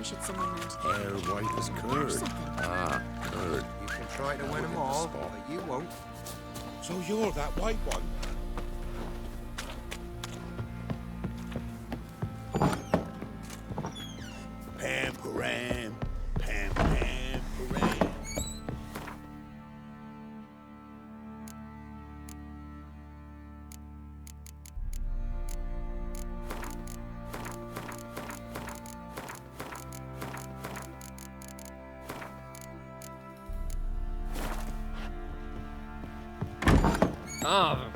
should send him round. Hair white as curd. Ah, curd. You can try to win them all, but you won't. So you're that white one? Pam, param, pam, pam, param. Ah.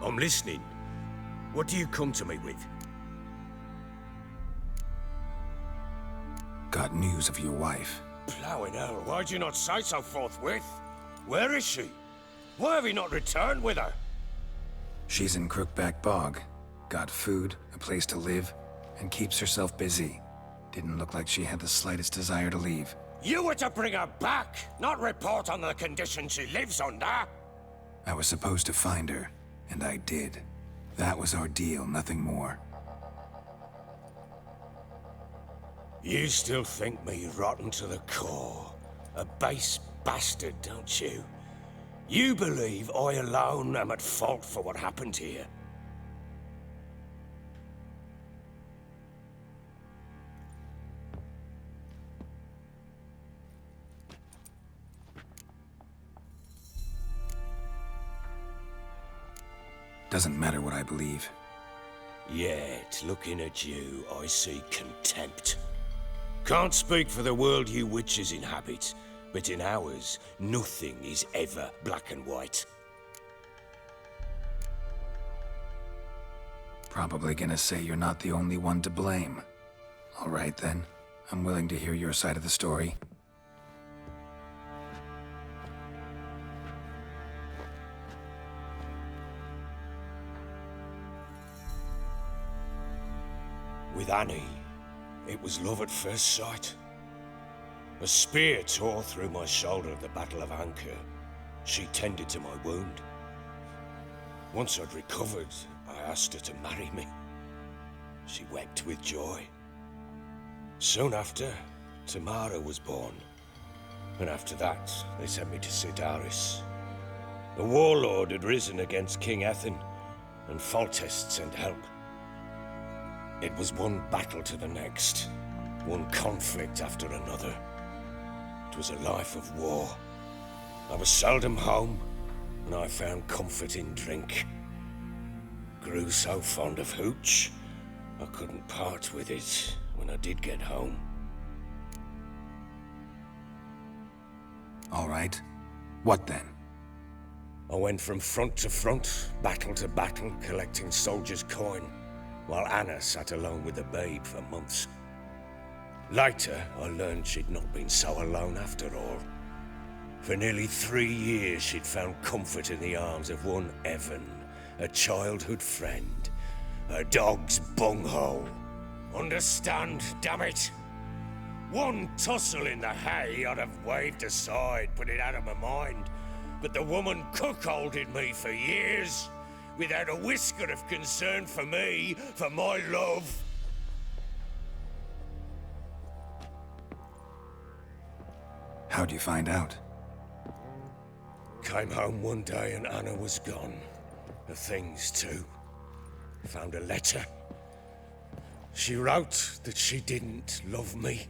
I'm listening. What do you come to me with? Got news of your wife. Plowing hell, why'd you not say so forthwith? Where is she? Why have you not returned with her? She's in Crookback Bog. Got food, a place to live, and keeps herself busy. Didn't look like she had the slightest desire to leave. You were to bring her back, not report on the conditions she lives under. I was supposed to find her, and I did. That was our deal, nothing more. You still think me rotten to the core. A base bastard, don't you? You believe I alone am at fault for what happened here. Doesn't matter what I believe. Yet, looking at you, I see contempt. Can't speak for the world you witches inhabit, but in ours, nothing is ever black and white. Probably gonna say you're not the only one to blame. All right then, I'm willing to hear your side of the story. With Annie, it was love at first sight. A spear tore through my shoulder at the Battle of Anchor. She tended to my wound. Once I'd recovered, I asked her to marry me. She wept with joy. Soon after, Tamara was born. And after that, they sent me to Sidaris. The warlord had risen against King Ethan, and Foltest sent help. It was one battle to the next, one conflict after another. It was a life of war. I was seldom home, and I found comfort in drink. Grew so fond of hooch, I couldn't part with it when I did get home. All right. What then? I went from front to front, battle to battle, collecting soldiers' coin, while Anna sat alone with the babe for months. Later, I learned she'd not been so alone after all. For nearly 3 years, she'd found comfort in the arms of one Evan, a childhood friend, a dog's bunghole. Understand, damn it? One tussle in the hay I'd have waved aside, put it out of my mind, but the woman cuckolded me for years, without a whisker of concern for me, for my love. How'd you find out? Came home one day and Anna was gone. The things too. Found a letter. She wrote that she didn't love me.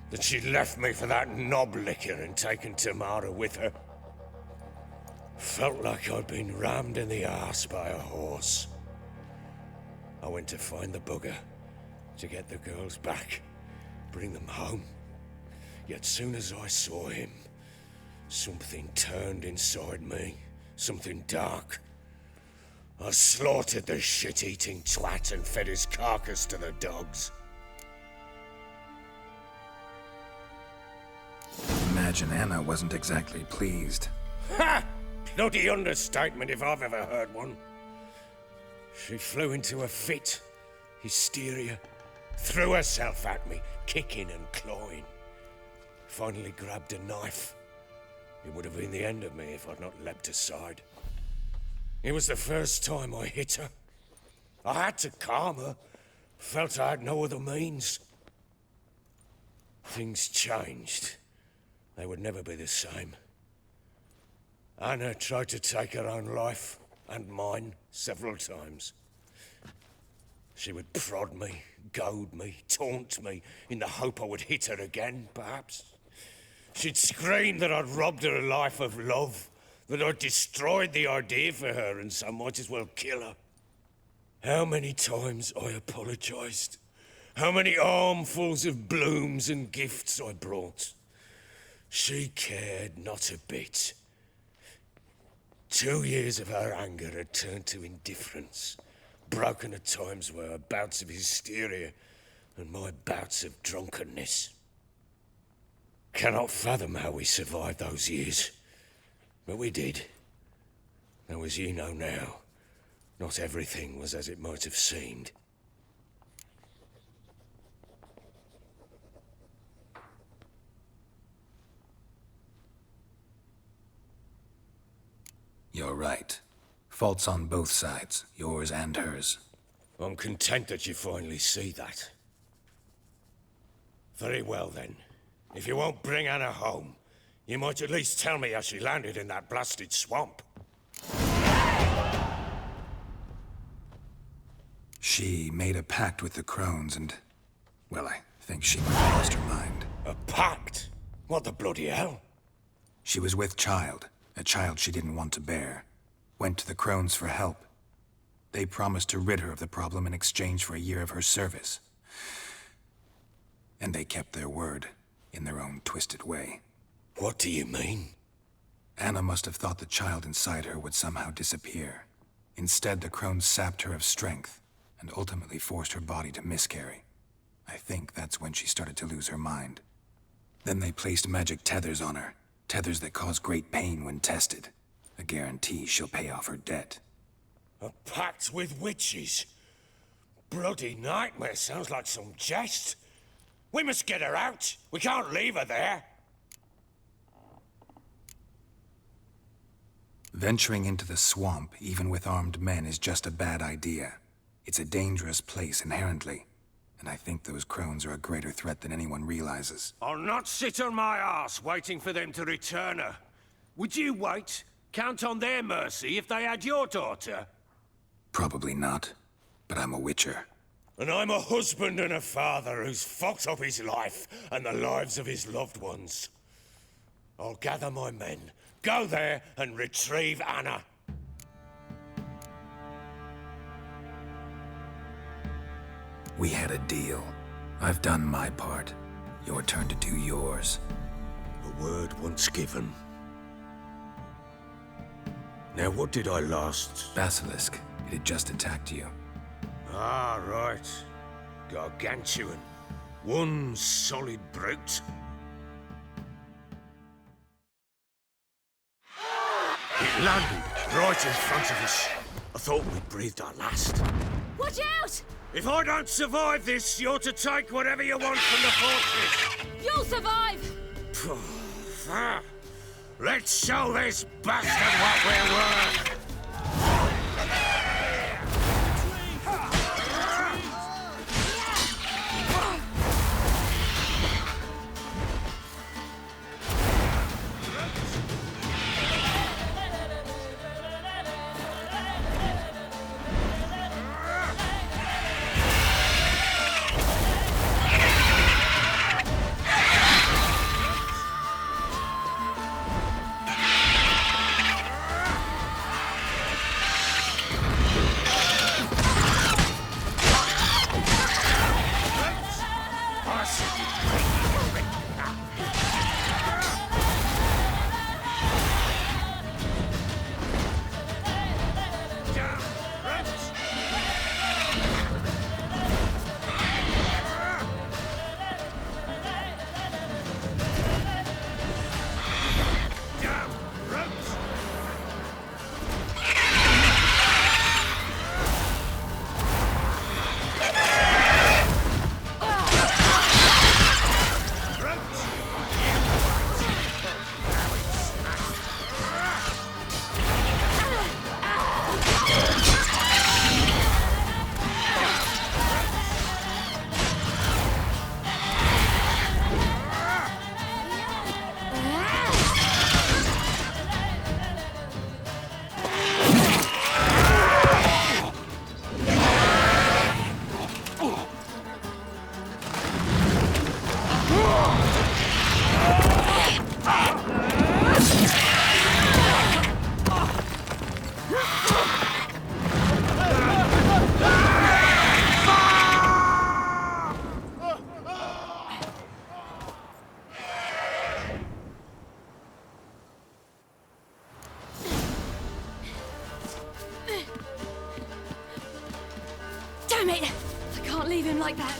That she'd left me for that knob licker and taken Tamara with her. Felt like I'd been rammed in the arse by a horse. I went to find the bugger, to get the girls back, bring them home. Yet soon as I saw him, something turned inside me, something dark. I slaughtered the shit-eating twat and fed his carcass to the dogs. Imagine Anna wasn't exactly pleased. Ha! Bloody understatement if I've ever heard one. She flew into a fit, hysteria, threw herself at me, kicking and clawing. Finally grabbed a knife. It would have been the end of me if I'd not leapt aside. It was the first time I hit her. I had to calm her. Felt I had no other means. Things changed. They would never be the same. Anna tried to take her own life, and mine, several times. She would prod me, goad me, taunt me, in the hope I would hit her again, perhaps. She'd scream that I'd robbed her life of love, that I'd destroyed the idea for her, and so might as well kill her. How many times I apologized. How many armfuls of blooms and gifts I brought. She cared not a bit. 2 years of her anger had turned to indifference, broken at times by her bouts of hysteria and my bouts of drunkenness. Cannot fathom how we survived those years, but we did. Though as you know now, not everything was as it might have seemed. You're right. Faults on both sides, yours and hers. I'm content that you finally see that. Very well then. If you won't bring Anna home, you might at least tell me how she landed in that blasted swamp. She made a pact with the crones and... well, I think she might have lost her mind. A pact? What the bloody hell? She was with child, a child she didn't want to bear. Went to the crones for help. They promised to rid her of the problem in exchange for a year of her service. And they kept their word, in their own twisted way. What do you mean? Anna must have thought the child inside her would somehow disappear. Instead, the crones sapped her of strength, and ultimately forced her body to miscarry. I think that's when she started to lose her mind. Then they placed magic tethers on her, tethers that cause great pain when tested. A guarantee she'll pay off her debt. A pact with witches? Bloody nightmare, sounds like some jest. We must get her out. We can't leave her there. Venturing into the swamp, even with armed men, is just a bad idea. It's a dangerous place inherently, and I think those crones are a greater threat than anyone realizes. I'll not sit on my arse waiting for them to return her. Would you wait? Count on their mercy if they had your daughter? Probably not, but I'm a witcher. And I'm a husband and a father who's fucked up his life and the lives of his loved ones. I'll gather my men, go there and retrieve Anna. We had a deal. I've done my part. Your turn to do yours. A word once given. Now what did I last... Basilisk. It had just attacked you. Ah, right. Gargantuan. One solid brute. It landed right in front of us. I thought we'd breathed our last. Watch out! If I don't survive this, you're to take whatever you want from the fortress. You'll survive! Let's show this bastard what we're worth. like that.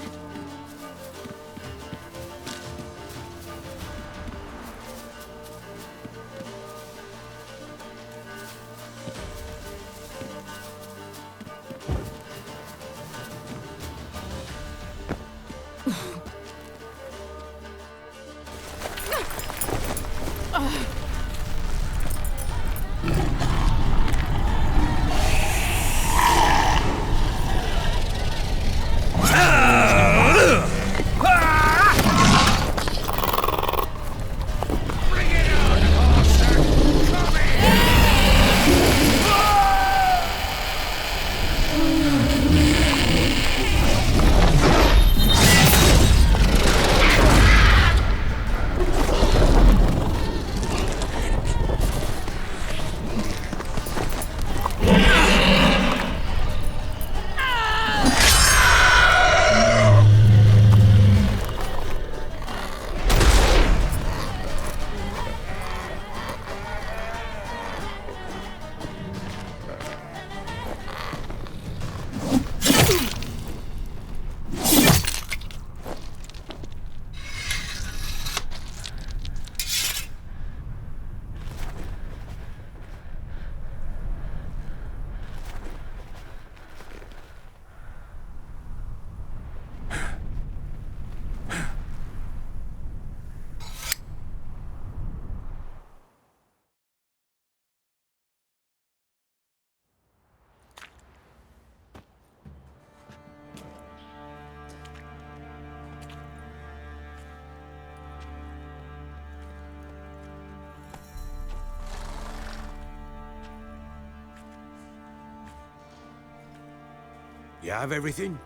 You have everything?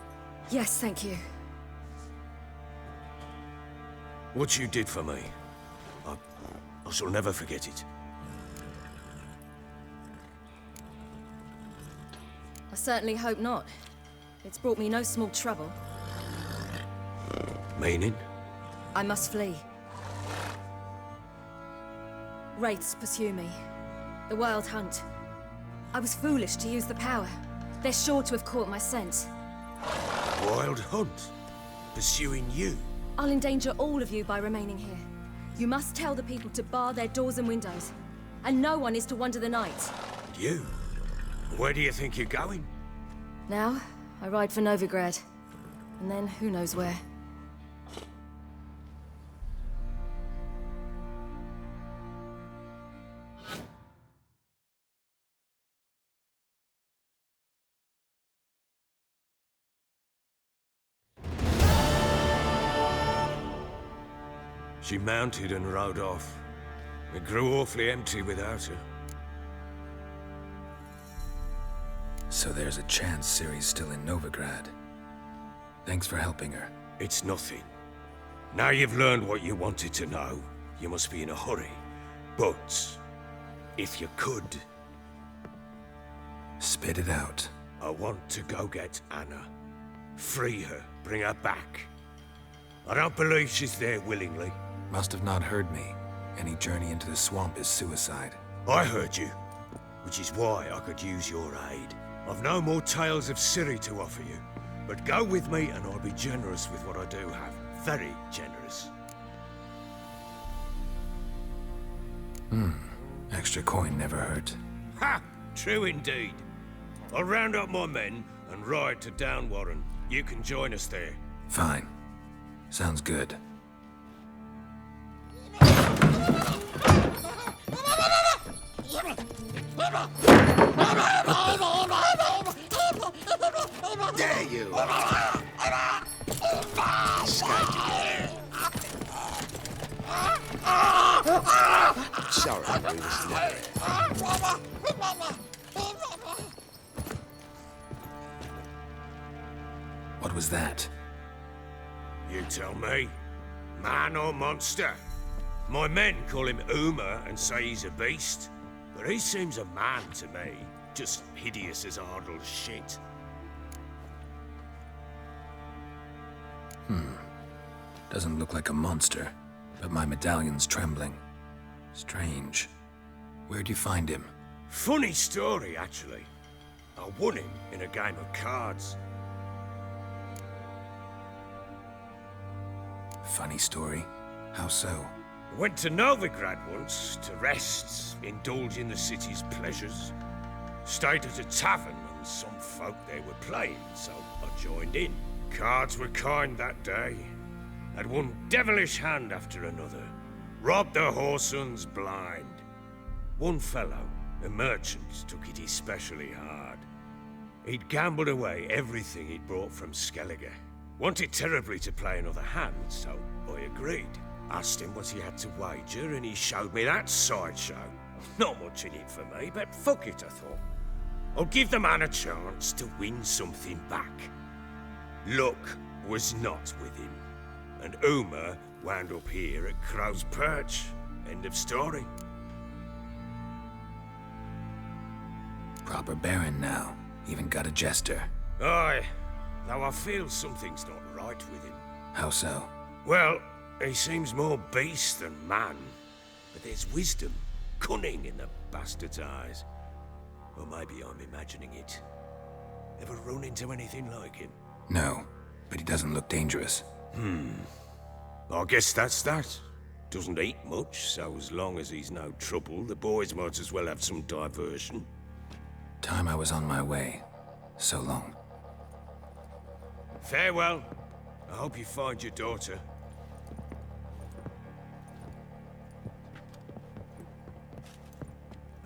Yes, thank you. What you did for me, I shall never forget it. I certainly hope not. It's brought me no small trouble. Meaning? I must flee. Wraiths pursue me. The Wild Hunt. I was foolish to use the power. They're sure to have caught my scent. Wild Hunt? Pursuing you? I'll endanger all of you by remaining here. You must tell the people to bar their doors and windows. And no one is to wander the night. You? Where do you think you're going? Now, I ride for Novigrad. And then, who knows where. She mounted and rode off. It grew awfully empty without her. So there's a chance Ciri's still in Novigrad. Thanks for helping her. It's nothing. Now you've learned what you wanted to know, you must be in a hurry. But, if you could... Spit it out. I want to go get Anna. Free her, bring her back. I don't believe she's there willingly. Must have not heard me. Any journey into the swamp is suicide. I heard you, which is why I could use your aid. I've no more tales of Ciri to offer you, but go with me and I'll be generous with what I do have. Very generous. Extra coin never hurt. Ha! True indeed. I'll round up my men and ride to Downwarren. You can join us there. Fine. Sounds good. Dare you! Sorry, we was never. What was that? You tell me. Man or monster? My men call him Uma and say he's a beast, but he seems a man to me. Just hideous as Ardle's shit. Doesn't look like a monster, but my medallion's trembling. Strange. Where'd you find him? Funny story, actually. I won him in a game of cards. Funny story. How so? Went to Novigrad once to rest, indulge in the city's pleasures. Stayed at a tavern and some folk there were playing, so I joined in. Cards were kind that day. Had one devilish hand after another. Robbed the whoresun's blind. One fellow, a merchant, took it especially hard. He'd gambled away everything he'd brought from Skellige. Wanted terribly to play another hand, so I agreed. Asked him what he had to wager, and he showed me that sideshow. Not much in it for me, but fuck it, I thought. I'll give the man a chance to win something back. Luck was not with him, and Uma wound up here at Crow's Perch. End of story. Proper baron now. Even got a jester. Aye, though I feel something's not right with him. How so? Well, he seems more beast than man, but there's wisdom, cunning in the bastard's eyes. Or maybe I'm imagining it. Ever run into anything like him? No, but he doesn't look dangerous. I guess that's that. Doesn't eat much, so as long as he's no trouble, the boys might as well have some diversion. Time I was on my way. So long. Farewell. I hope you find your daughter.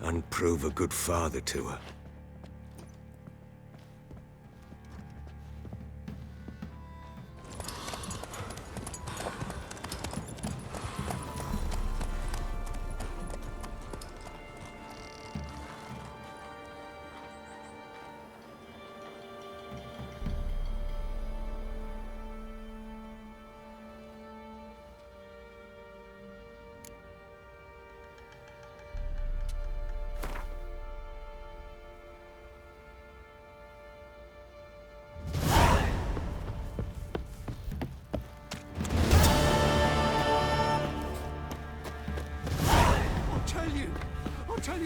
And prove a good father to her.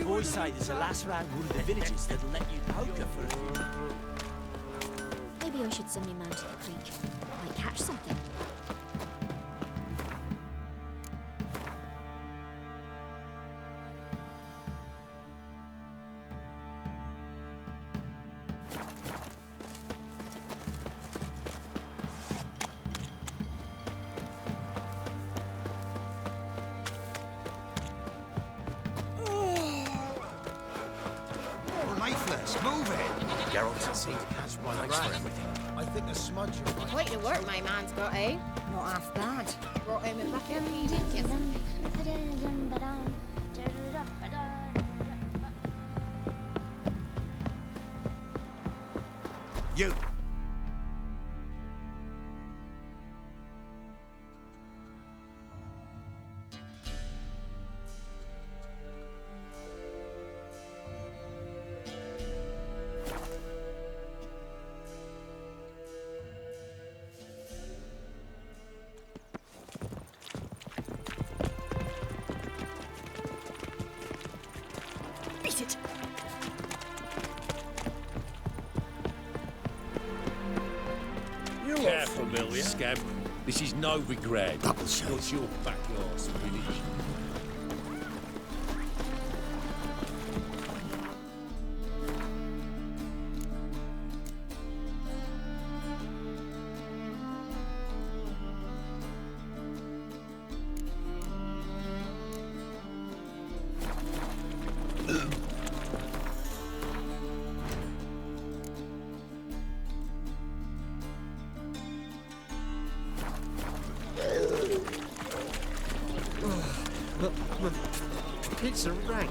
Boys say there's a lass round one of the villages that'll let you poker for a few. Maybe I should send me man to the creek. Might catch something. Move it! Geralt seemed to catch one eye for everything. I think a smudge. Quite the work my man's got, eh? Not half bad. Brought him in back in You! Beat it! You're careful, Bill, scab. This is no regret. What's your backyard village? Pizza rank.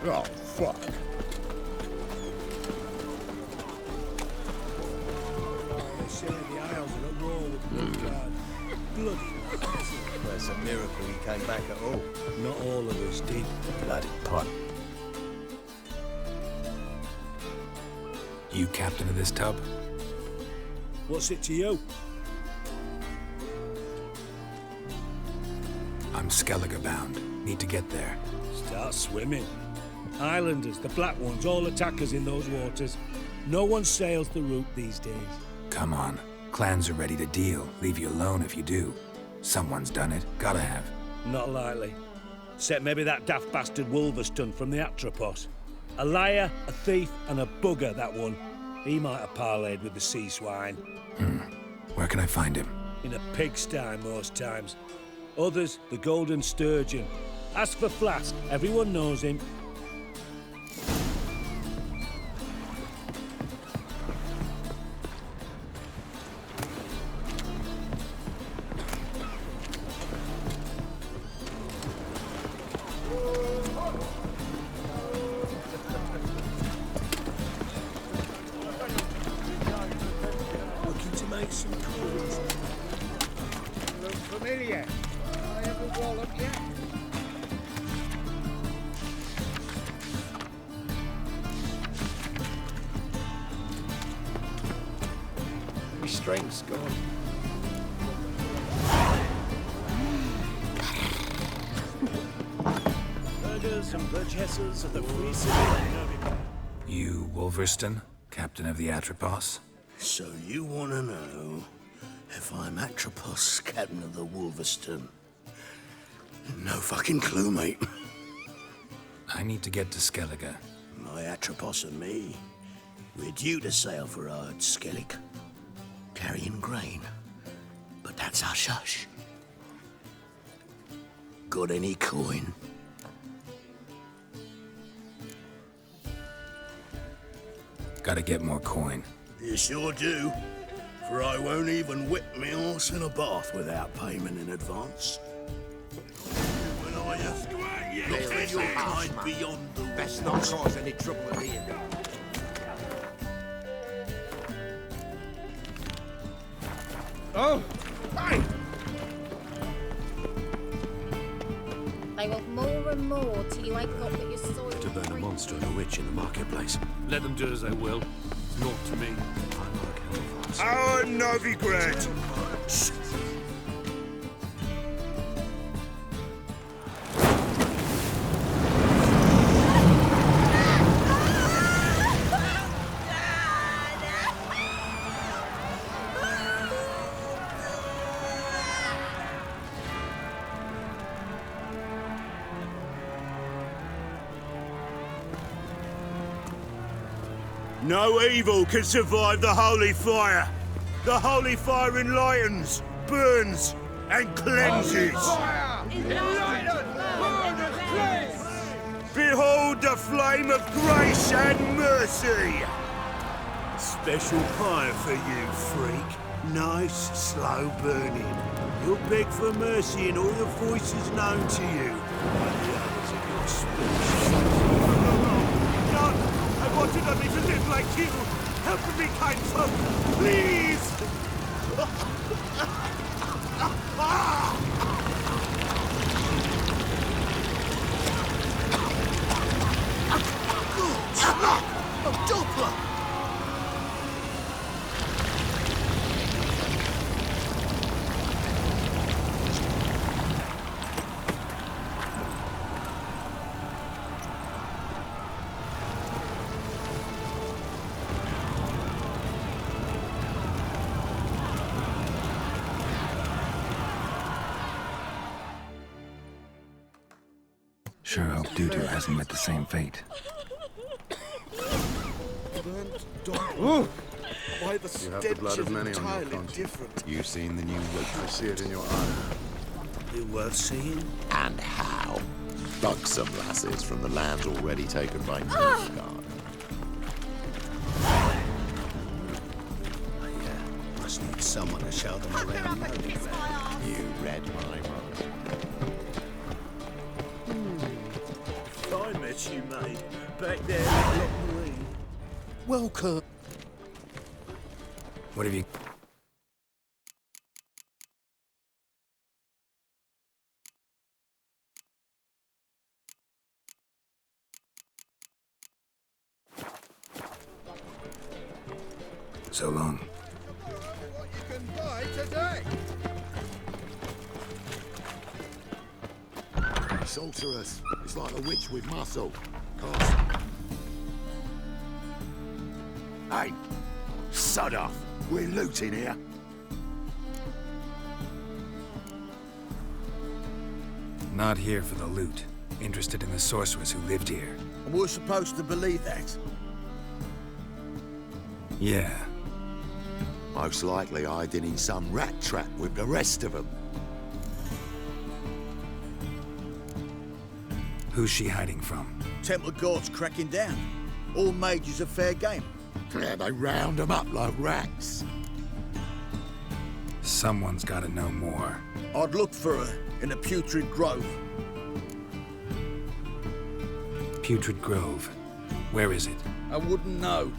Oh, fuck. They say the Isles are a roar with blood guard. Bloody lads. Well, it's a miracle you came back at all. Not all of us did. Bloody punt. You captain of this tub? What's it to you? I'm Skellige bound. Need to get there. Start swimming. Islanders, the black ones, all attackers in those waters. No one sails the route these days. Come on. Clans are ready to deal. Leave you alone if you do. Someone's done it. Gotta have. Not likely. Except maybe that daft bastard Wolverston from the Atropos. A liar, a thief, and a bugger, that one. He might have parlayed with the sea swine. Where can I find him? In a pigsty most times. Others, the Golden Sturgeon. Ask for Flask. Everyone knows him. Looking to make some calls. Look familiar. I haven't walloped yet. My strength's gone. Burgers and burgesses of the free city. You, Wolverston, captain of the Atropos? So you want to know if I'm Atropos, captain of the Wolverston? No fucking clue, mate. I need to get to Skellige. My Atropos and me, we're due to sail for Ard Skellig, carrying grain. But that's hush-hush. Got any coin? Gotta get more coin. You sure do. For I won't even whip me horse in a bath without payment in advance. When I There is your house, man. beyond the Best not cause any trouble here. Oh! Hey! They want more and more till you ain't got but your soil. to burn a monster and a witch in the marketplace. Let them do as they will. It's not to me. I like Hellfires. Our Novigrad! No evil can survive the holy fire. The holy fire enlightens, burns, and cleanses. Behold the flame of grace and mercy. Special fire for you, freak. Nice, slow burning. You'll beg for mercy in all the voices known to you. And the others of your species. No! I wanted only to live like you. Help me, kind folk, please! A Doppler! Sure hope Dudu hasn't met the same fate. Why the stench the blood of many on your entirely conscience. different. You've seen the new witch. I see it in your eye. Be worth seeing? And how? Buxom lasses from the lands already taken by Nilfgaard. Must need someone to show them around. You read my mind. I met you, mate. Back there at Loch Marine. Welcome. What have you... So long. What you can buy today. Sorceress. It's like a witch with muscle. Hey, sod off. We're looting here. Not here for the loot. Interested in the sorceress who lived here. And we're supposed to believe that? Yeah. Most likely hiding in some rat trap with the rest of them. Who's she hiding from? Temple guards cracking down. All mages are fair game. Yeah, they round them up like rats. Someone's gotta know more. I'd look for her in the Putrid Grove. Putrid Grove. Where is it? I wouldn't know.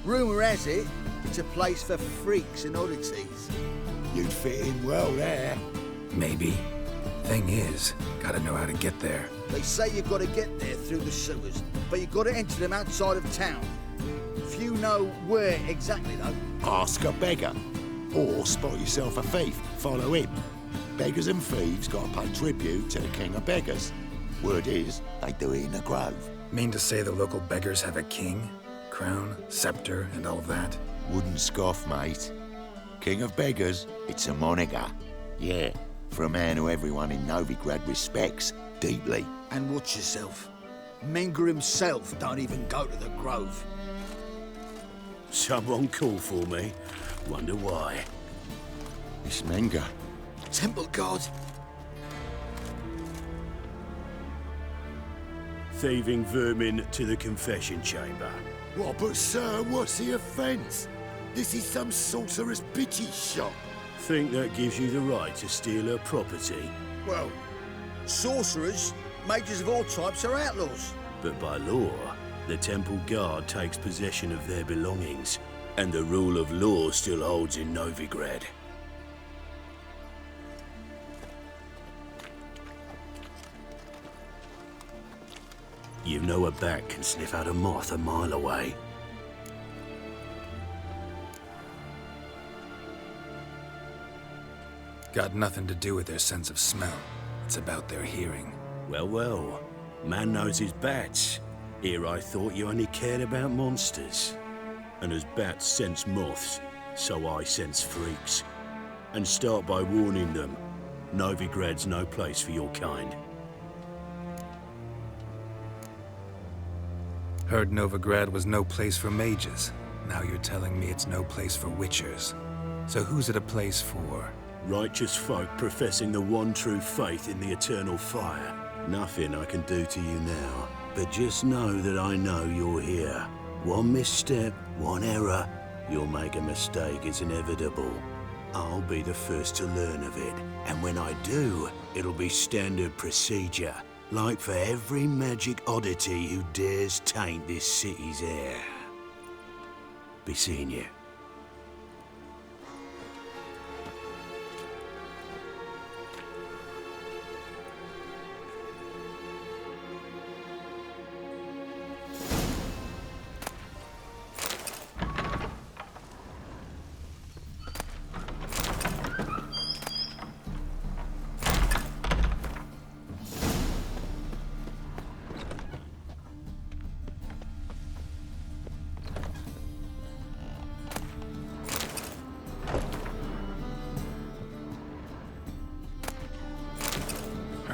Rumour has it, it's a place for freaks and oddities. You'd fit in well there. Maybe. Thing is, gotta know how to get there. They say you've got to get there through the sewers, but you've got to enter them outside of town. Few know where exactly, though. Ask a beggar. Or spot yourself a thief. Follow him. Beggars and thieves gotta pay tribute to the king of beggars. Word is, they do it in the grove. Mean to say the local beggars have a king? Crown, scepter, and all that? Wouldn't scoff, mate. King of beggars, it's a moniker. Yeah, for a man who everyone in Novigrad respects deeply. And watch yourself. Menga himself don't even go to the grove. Someone call for me. Wonder why. It's Menga. Temple guard. Thieving vermin to the confession chamber. What, but sir, what's the offence? This is some sorcerer's bitchy shop. Think that gives you the right to steal her property? Well, sorcerers, mages of all types are outlaws. But by law, the temple guard takes possession of their belongings, and the rule of law still holds in Novigrad. You know a bat can sniff out a moth a mile away. Got nothing to do with their sense of smell. It's about their hearing. Well, well. Man knows his bats. Here I thought you only cared about monsters. And as bats sense moths, so I sense freaks. And start by warning them. Novigrad's no place for your kind. Heard Novigrad was no place for mages. Now you're telling me it's no place for witchers. So who's it a place for? Righteous folk professing the one true faith in the eternal fire. Nothing I can do to you now, but just know that I know you're here. One misstep, one error, you'll make a mistake, it's inevitable. I'll be the first to learn of it, and when I do, it'll be standard procedure, like for every magic oddity who dares taint this city's air. Be seeing you.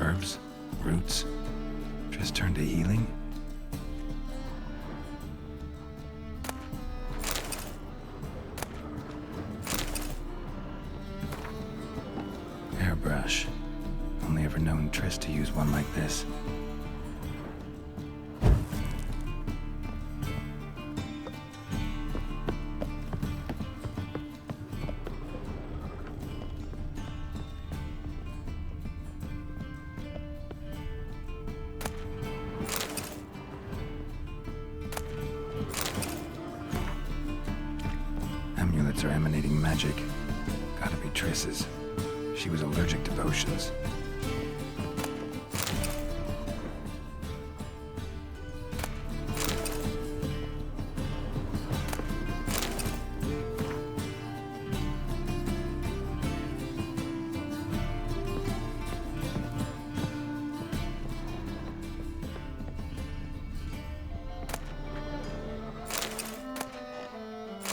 Herbs? Roots? Just turn to healing? Airbrush. Only ever known Triss to use one like this. Amulets are emanating magic. Gotta be Triss's. She was allergic to potions.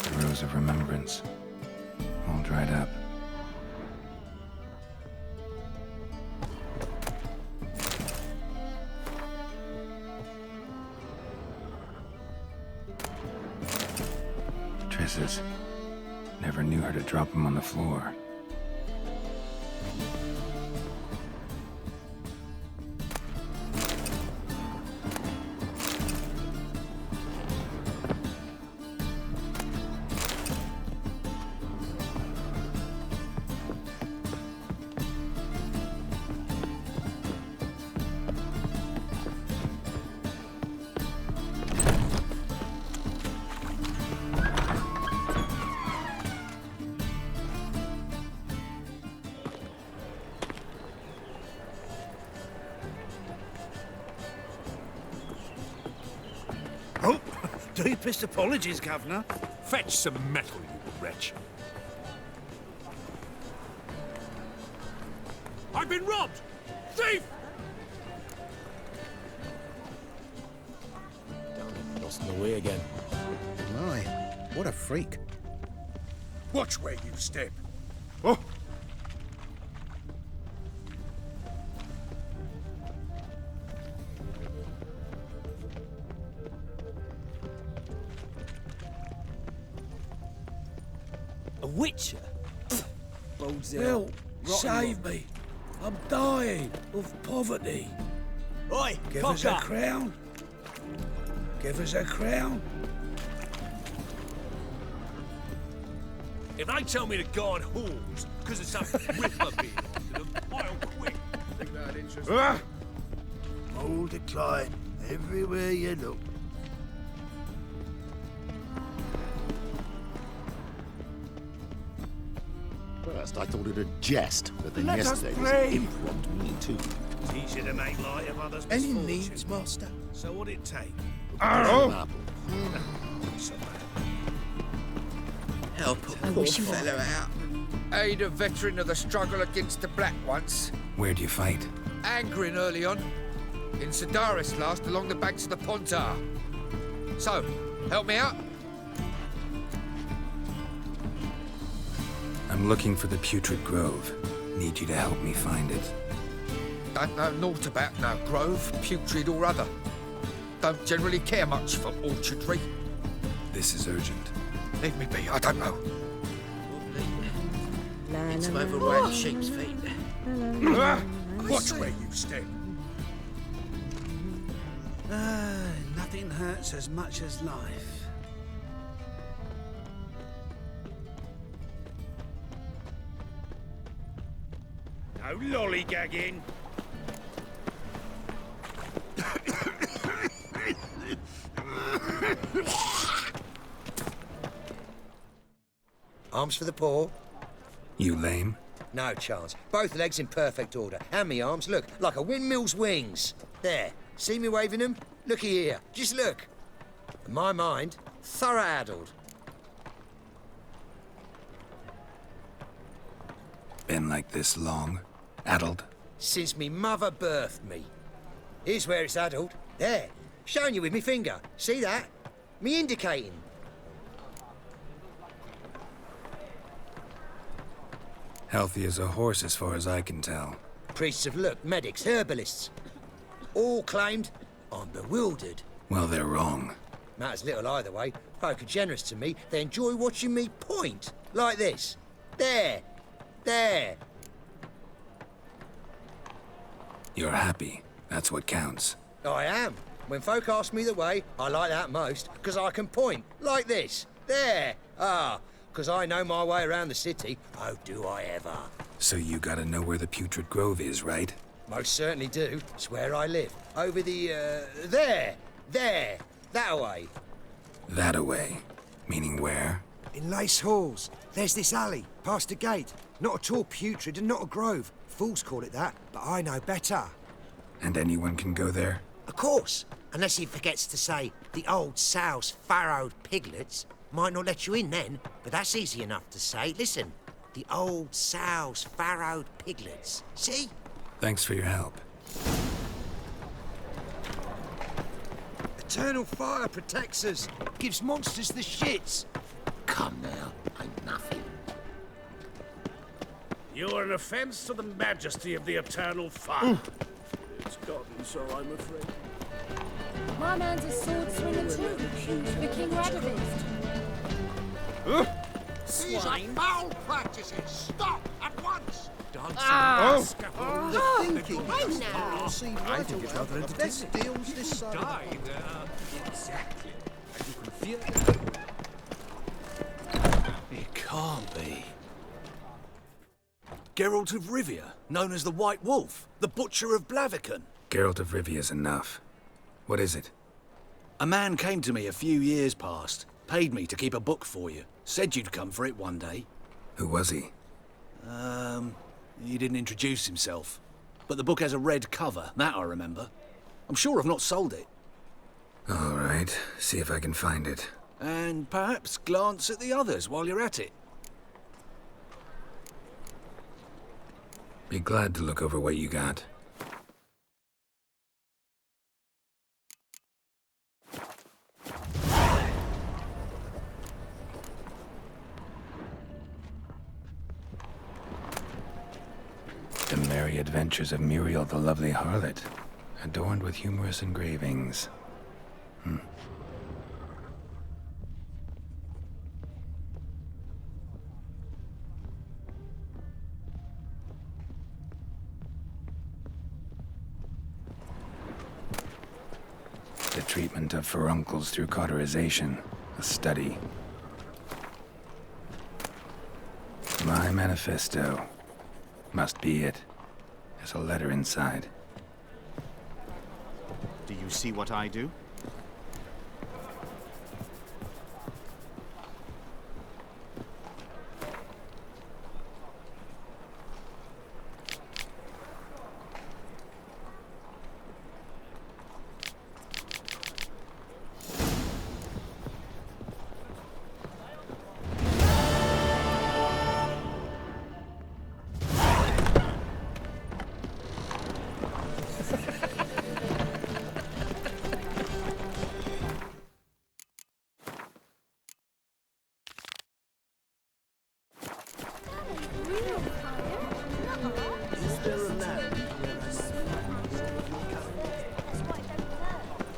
The Rose of Remembrance. All dried up. Triss's. Never knew her to drop them on the floor. Oh, deepest apologies, Governor. Fetch some metal, you wretch. I've been robbed! Thief! Damn, lost in the way again. My, what a freak. Watch where you step. Oh, A witcher? Bill, save me. I'm dying of poverty. Oi, Give us a crown. Give us a crown. If they tell me to guard halls because of some ripper being after them, I'll quit. Think that'd interest ah! All decline everywhere you look. First, I thought it a jest, but then Let us yesterday was pray. impromptu me too. It's easier to make light of others' Any misfortune. needs, master? So what'd it take? An apple. So bad. Help a poor fellow out. Aid a veteran of the struggle against the Black once. Where'd you fight? Angering early on. In Sedaris last, along the banks of the Pontar. So, help me out? I'm looking for the Putrid Grove. Need you to help me find it. Don't know naught about no grove, putrid or other. Don't generally care much for orchardry. This is urgent. Leave me be, I don't know. It's overweight sheep's feet. Watch where you step. Nothing hurts as much as life. No lollygagging. Arms for the poor? You lame? No chance. Both legs in perfect order. And me arms, look, like a windmill's wings. There. See me waving them? Looky here. Just look. In my mind, thorough addled. Been like this long? Addled? Since me mother birthed me. Here's where it's addled. There. Showing you with me finger. See that? Me indicating. Healthy as a horse as far as I can tell. Priests of look, medics, herbalists. All claimed I'm bewildered. Well, they're wrong. Matters little either way. Folk are generous to me. They enjoy watching me point. Like this. There. There. You're happy. That's what counts. I am. When folk ask me the way, I like that most, because I can point. Like this. There. Ah. Because I know my way around the city. Oh, do I ever. So you gotta know where the Putrid Grove is, right? Most certainly do. It's where I live. Over the, there. There. That way. That away. Meaning where? In Lace Halls. There's this alley, past a gate. Not at all putrid and not a grove. Fools call it that, but I know better. And anyone can go there? Of course. Unless he forgets to say, the old sow's farrowed piglets. Might not let you in then, but that's easy enough to say. Listen, the old sow's farrowed piglets. See? Thanks for your help. Eternal fire protects us. Gives monsters the shits. Come now, ain't nothing. You're an offence to the majesty of the eternal fire. It's gotten so, I'm afraid. My man's a sword swinger too. The King Radovid. These are foul practices. Stop at once. The thinking is now. I think it's rather entertaining. Best deals this side. Died. Exactly. And you can feel it. It can't be. Geralt of Rivia, known as the White Wolf, the Butcher of Blaviken. Geralt of Rivia is enough. What is it? A man came to me a few years past, paid me to keep a book for you, said you'd come for it one day. Who was he? He didn't introduce himself. But the book has a red cover, that I remember. I'm sure I've not sold it. All right, see if I can find it. And perhaps glance at the others while you're at it. Be glad to look over what you got. The Merry Adventures of Muriel the Lovely Harlot, adorned with humorous engravings. The treatment of furuncles through cauterization, a study. My manifesto. Must be it. There's a letter inside. Do you see what I do?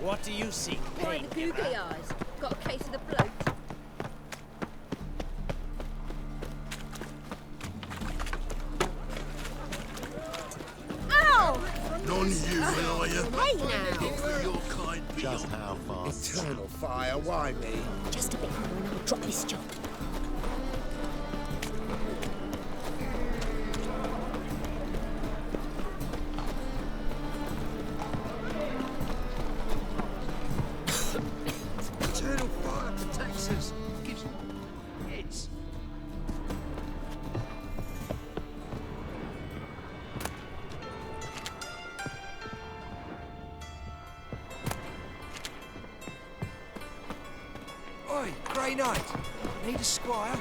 What do you seek? Why the googly eyes? Got a case of the bloat? Ow! Non-human, are you? Hey now. Look for your kind people. Just how fast? Eternal fire, why me? Just a bit more and I'll drop this job. Eternal fire protects us. Gives hits. Oi, Grey Knight. Need a squire?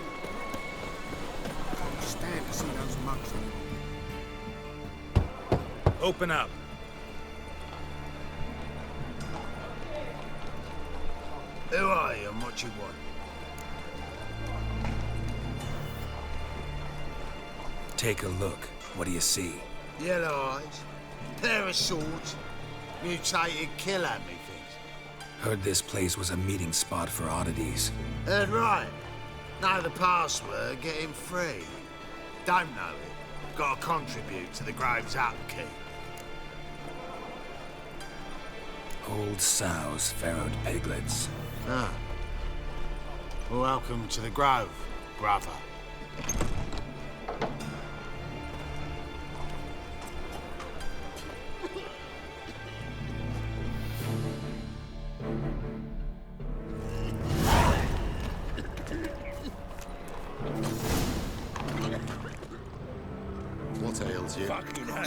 Stand to see those mugs anymore. Open up. Who are you and what you want? Take a look. What do you see? Yellow eyes, pair of swords, mutated killer, methinks. Heard this place was a meeting spot for oddities. Heard right. Know the password, get him free. Don't know it. Gotta contribute to the Grove's upkeep. Old sows, farrowed piglets. Ah. Welcome to the Grove, brother. What ails you? Fucking hell.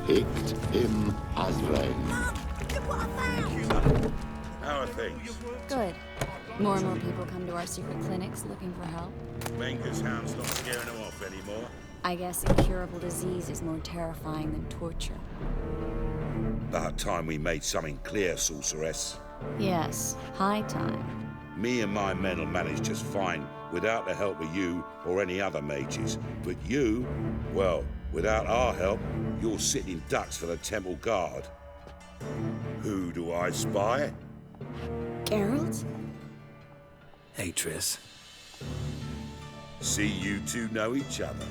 Picked him as rain. Look what I found! How are things? Good. More and more people come to our secret clinics looking for help. Menger's hound's not scaring them off anymore. I guess incurable disease is more terrifying than torture. About time we made something clear, sorceress. Yes, high time. Me and my men will manage just fine without the help of you or any other mages. But you, well, without our help, you're sitting ducks for the Temple Guard. Who do I spy? Geralt? Hey, Triss. See you two know each other.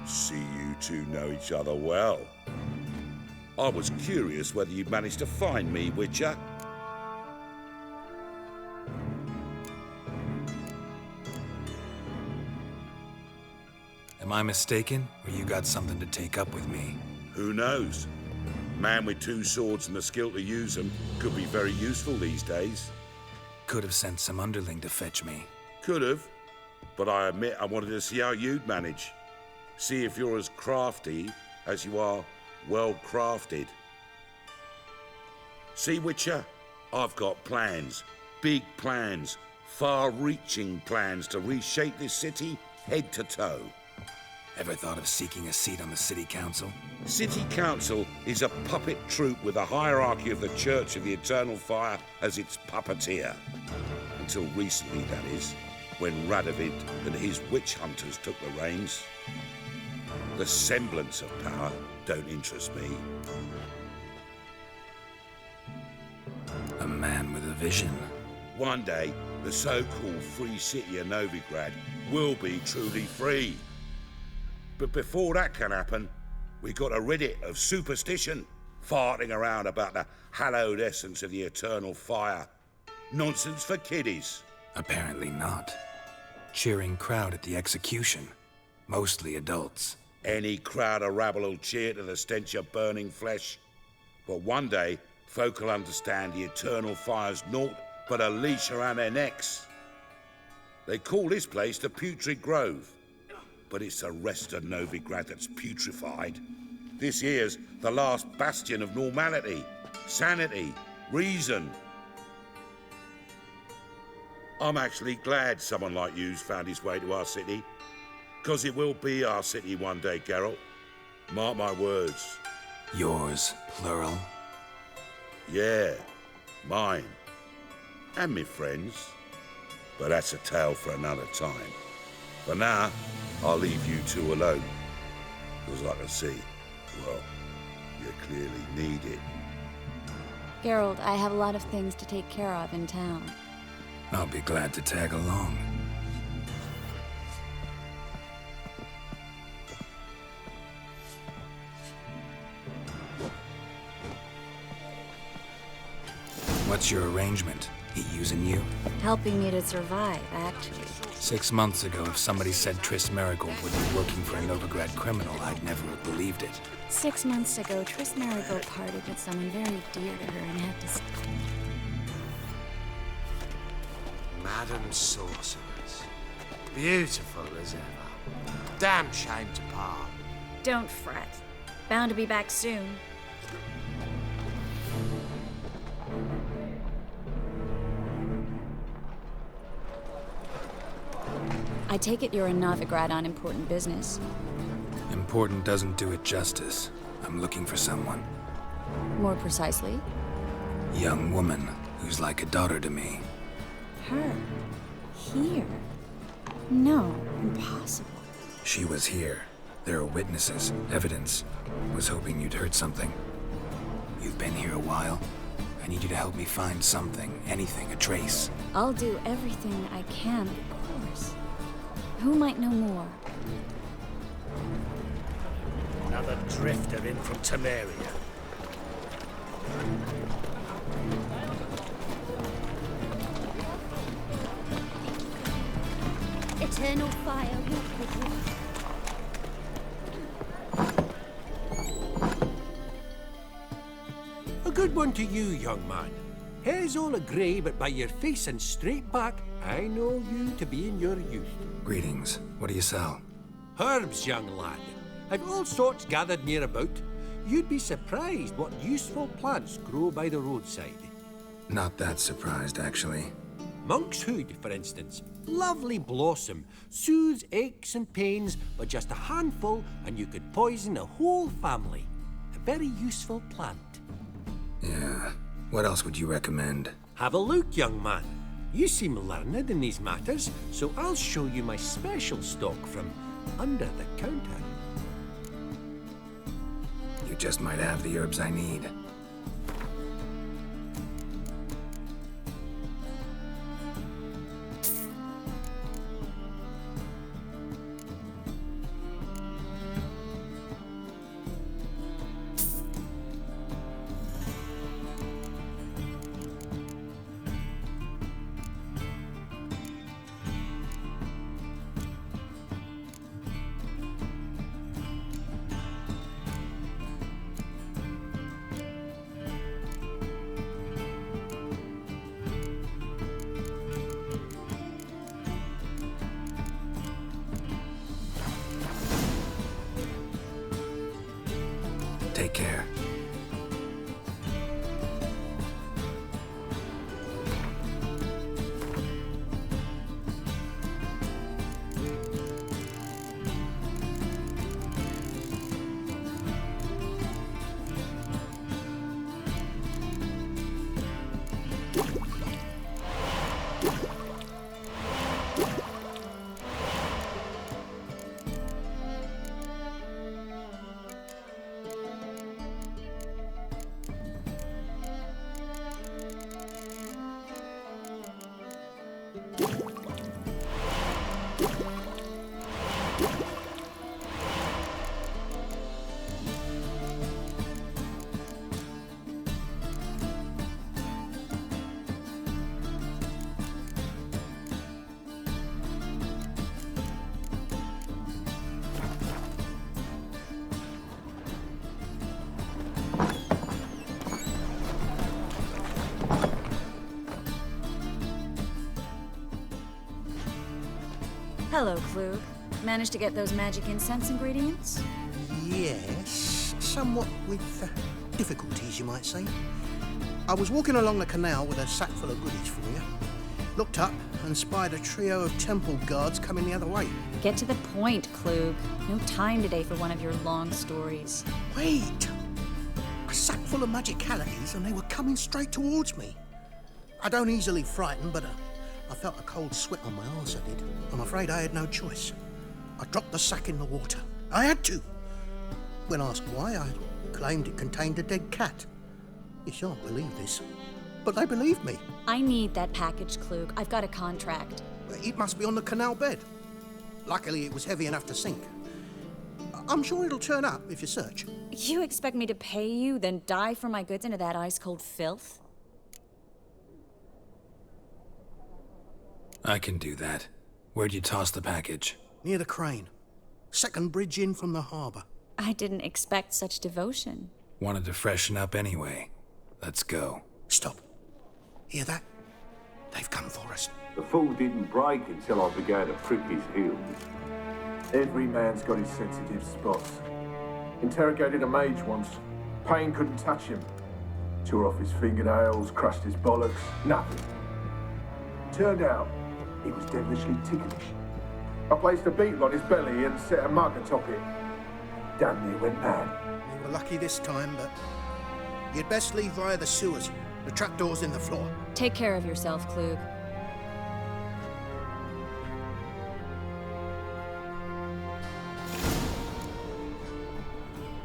See you two know each other well. I was curious whether you'd managed to find me, Witcher. Am I mistaken, or you got something to take up with me? Who knows? Man with two swords and the skill to use them could be very useful these days. Could have sent some underling to fetch me. Could have, but I admit I wanted to see how you'd manage. See if you're as crafty as you are well-crafted. See, Witcher, I've got plans. Big plans. Far-reaching plans to reshape this city head to toe. Ever thought of seeking a seat on the city council? City council is a puppet troupe with the hierarchy of the Church of the Eternal Fire as its puppeteer. Until recently, that is, when Radovid and his witch hunters took the reins. The semblance of power don't interest me. A man with a vision. One day, the so-called free city of Novigrad will be truly free. But before that can happen, we got to rid it of superstition, farting around about the hallowed essence of the eternal fire. Nonsense for kiddies. Apparently not. Cheering crowd at the execution. Mostly adults. Any crowd of rabble will cheer to the stench of burning flesh. But one day, folk will understand the eternal fire's naught but a leash around their necks. They call this place the Putrid Grove. But it's the rest of Novigrad that's putrefied. This here's the last bastion of normality, sanity, reason. I'm actually glad someone like you's found his way to our city. Because it will be our city one day, Geralt. Mark my words. Yours, plural? Yeah, mine. And me friends. But that's a tale for another time. For now, I'll leave you two alone. Because I can see, well, you clearly need it. Geralt, I have a lot of things to take care of in town. I'll be glad to tag along. What's your arrangement? He using you? Helping me to survive, actually. 6 months ago, if somebody said Triss Marigold would be working for a Novigrad criminal, I'd never have believed it. 6 months ago, Triss Marigold parted with someone very dear to her and had to... Madam Sorceress. Beautiful as ever. Damn shame to part. Don't fret. Bound to be back soon. I take it you're in Novigrad on important business. Important doesn't do it justice. I'm looking for someone. More precisely? Young woman who's like a daughter to me. Her? Here? No, impossible. She was here. There are witnesses, evidence. Was hoping you'd heard something. You've been here a while. I need you to help me find something, anything, a trace. I'll do everything I can, of course. Who might know more? Another drifter in from Temeria. Eternal fire walk with you. A good one to you, young man. Hair's all a grey, but by your face and straight back, I know you to be in your youth. Greetings. What do you sell? Herbs, young lad. I've all sorts gathered near about. You'd be surprised what useful plants grow by the roadside. Not that surprised, actually. Monk's hood, for instance. Lovely blossom. Soothes aches and pains, but just a handful and you could poison a whole family. A very useful plant. Yeah. What else would you recommend? Have a look, young man. You seem learned in these matters, so I'll show you my special stock from under the counter. You just might have the herbs I need. Hello, Klug. Managed to get those magic incense ingredients? Yes, somewhat with difficulties, you might say. I was walking along the canal with a sack full of goodies for you. Looked up and spied a trio of temple guards coming the other way. Get to the point, Klug. No time today for one of your long stories. Wait! A sack full of magicalities and they were coming straight towards me. I don't easily frighten, but I felt a cold sweat on my arse, I did. I'm afraid I had no choice. I dropped the sack in the water. I had to. When asked why, I claimed it contained a dead cat. You shan't believe this, but they believed me. I need that package, Klug. I've got a contract. It must be on the canal bed. Luckily, it was heavy enough to sink. I'm sure it'll turn up if you search. You expect me to pay you, then dive for my goods into that ice-cold filth? I can do that. Where'd you toss the package? Near the crane. Second bridge in from the harbour. I didn't expect such devotion. Wanted to freshen up anyway. Let's go. Stop. Hear that? They've come for us. The fall didn't break until I began to prick his heels. Every man's got his sensitive spots. Interrogated a mage once. Pain couldn't touch him. Tore off his fingernails, crushed his bollocks, nothing. Turned out, he was devilishly ticklish. I placed a beetle on his belly and set a mug atop it. Damn near went mad. We were lucky this time, but you'd best leave via the sewers. The trapdoor's in the floor. Take care of yourself, Klug.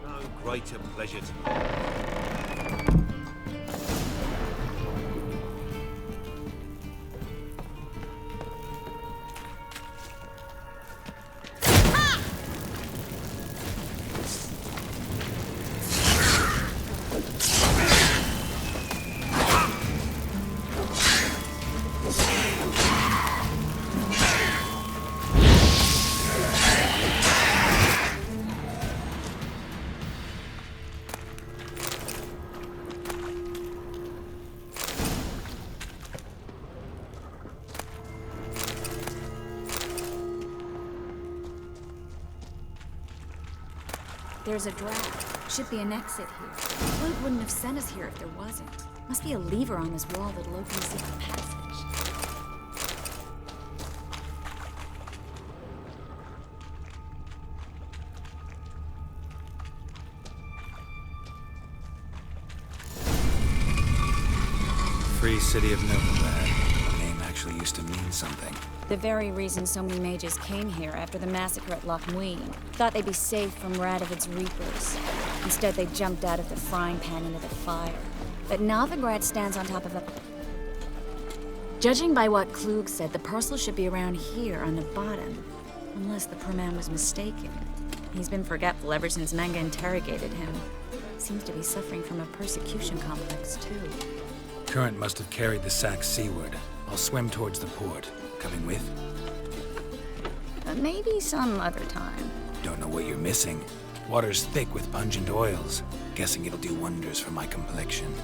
No greater pleasure to There's a draft. Should be an exit here. Klug wouldn't have sent us here if there wasn't. Must be a lever on this wall that'll open a secret passage. Free City of Novigrad. The name actually used to mean something. The very reason so many mages came here after the massacre at Loch Muin. Thought they'd be safe from Radovid's reapers. Instead, they jumped out of the frying pan into the fire. But Novigrad stands on top of a... Judging by what Klug said, the parcel should be around here on the bottom. Unless the poor man was mistaken. He's been forgetful ever since Manga interrogated him. Seems to be suffering from a persecution complex, too. Current must have carried the sack seaward. I'll swim towards the port. Coming with? Maybe some other time. Don't know what you're missing. Water's thick with pungent oils. Guessing it'll do wonders for my complexion.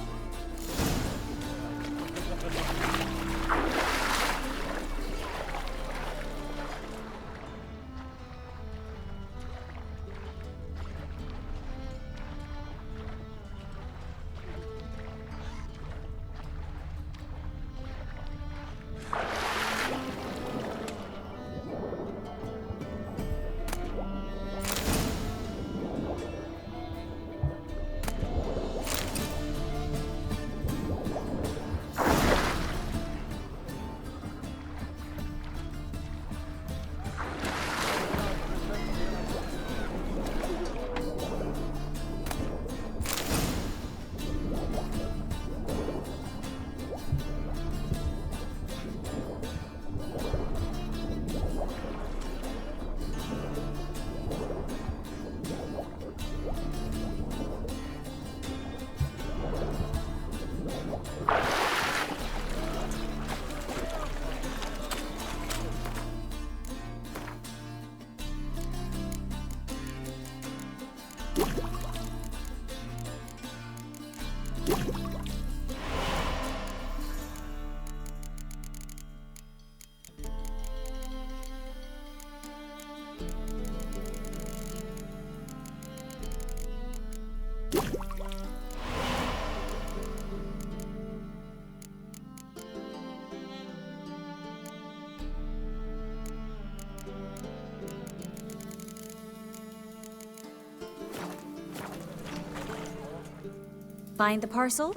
Find the parcel?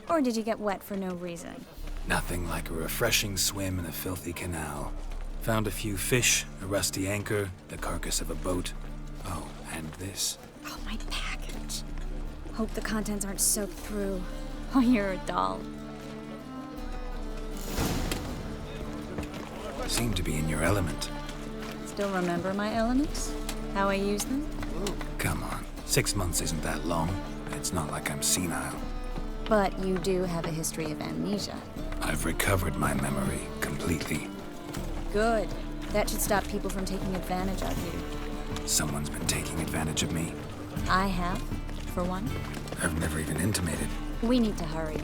Or did you get wet for no reason? Nothing like a refreshing swim in a filthy canal. Found a few fish, a rusty anchor, the carcass of a boat. Oh, and this. Oh, my package. Hope the contents aren't soaked through. Oh, you're a doll. Seem to be in your element. Still remember my elements? How I use them? Come on. 6 months isn't that long. It's not like I'm senile. But you do have a history of amnesia. I've recovered my memory completely. Good. That should stop people from taking advantage of you. Someone's been taking advantage of me. I have, for one. I've never even intimated. We need to hurry.